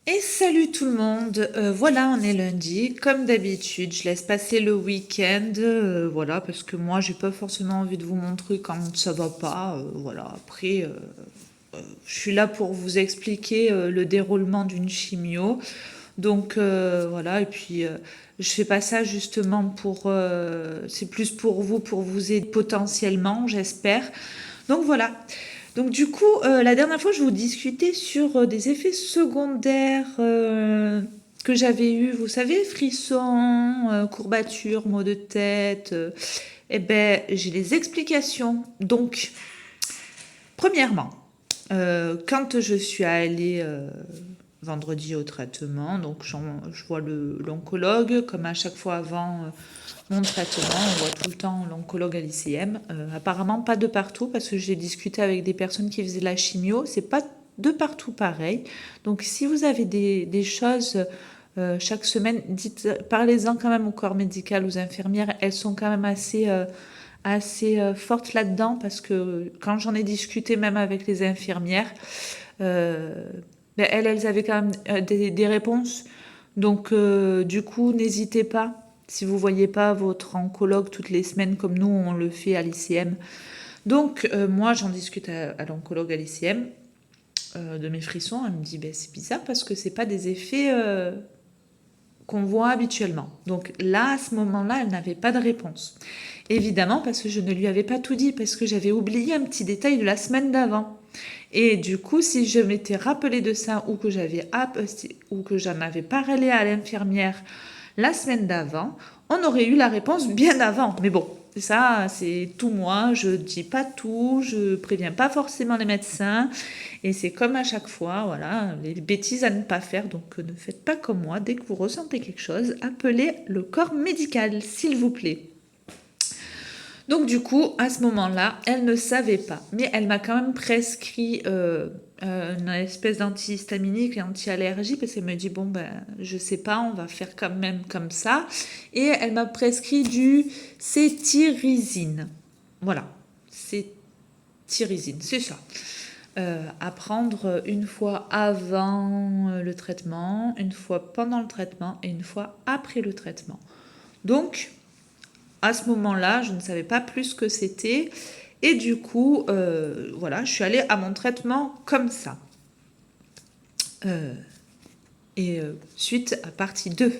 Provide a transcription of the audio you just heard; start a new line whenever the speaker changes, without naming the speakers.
Et salut tout le monde, voilà on est lundi, comme d'habitude, je laisse passer le week-end, voilà, parce que moi j'ai pas forcément envie de vous montrer quand ça va pas, voilà, après je suis là pour vous expliquer le déroulement d'une chimio, donc voilà, et puis je fais pas ça justement c'est plus pour vous aider potentiellement, j'espère, donc voilà. Donc du coup, la dernière fois, je vous discutais sur des effets secondaires que j'avais eus, vous savez, frissons, courbatures, maux de tête. Eh ben, j'ai les explications. Donc, premièrement, quand je suis allée vendredi au traitement, donc je vois l'oncologue, comme à chaque fois avant mon traitement, on voit tout le temps l'oncologue à l'ICM. Apparemment pas de partout, parce que j'ai discuté avec des personnes qui faisaient la chimio, c'est pas de partout pareil. Donc si vous avez des choses chaque semaine, parlez-en quand même au corps médical, aux infirmières, elles sont quand même assez fortes là-dedans, parce que quand j'en ai discuté même avec les infirmières, euh, ben, elles avaient quand même des réponses. Donc, du coup, n'hésitez pas. Si vous voyez pas votre oncologue toutes les semaines comme nous, on le fait à l'ICM. Donc, moi, j'en discute à l'oncologue à l'ICM de mes frissons. Elle me dit, ben, c'est bizarre parce que c'est pas des effets qu'on voit habituellement. Donc là, à ce moment-là, elle n'avait pas de réponse. Évidemment, parce que je ne lui avais pas tout dit, parce que j'avais oublié un petit détail de la semaine d'avant. Et du coup, si je m'étais rappelé de ça ou que j'en avais parlé à l'infirmière la semaine d'avant, on aurait eu la réponse bien avant. Mais bon, ça, c'est tout moi. Je dis pas tout, je préviens pas forcément les médecins. Et c'est comme à chaque fois, voilà, les bêtises à ne pas faire. Donc ne faites pas comme moi. Dès que vous ressentez quelque chose, appelez le corps médical, s'il vous plaît. Donc du coup, à ce moment-là, elle ne savait pas, mais elle m'a quand même prescrit une espèce d'antihistaminique et anti-allergie parce qu'elle me dit bon ben je sais pas, on va faire quand même comme ça, et elle m'a prescrit du cétirizine. Voilà, cétirizine, c'est ça. À prendre une fois avant le traitement, une fois pendant le traitement et une fois après le traitement. Donc à ce moment-là, je ne savais pas plus ce que c'était. Et du coup, voilà, je suis allée à mon traitement comme ça. Suite à partie 2.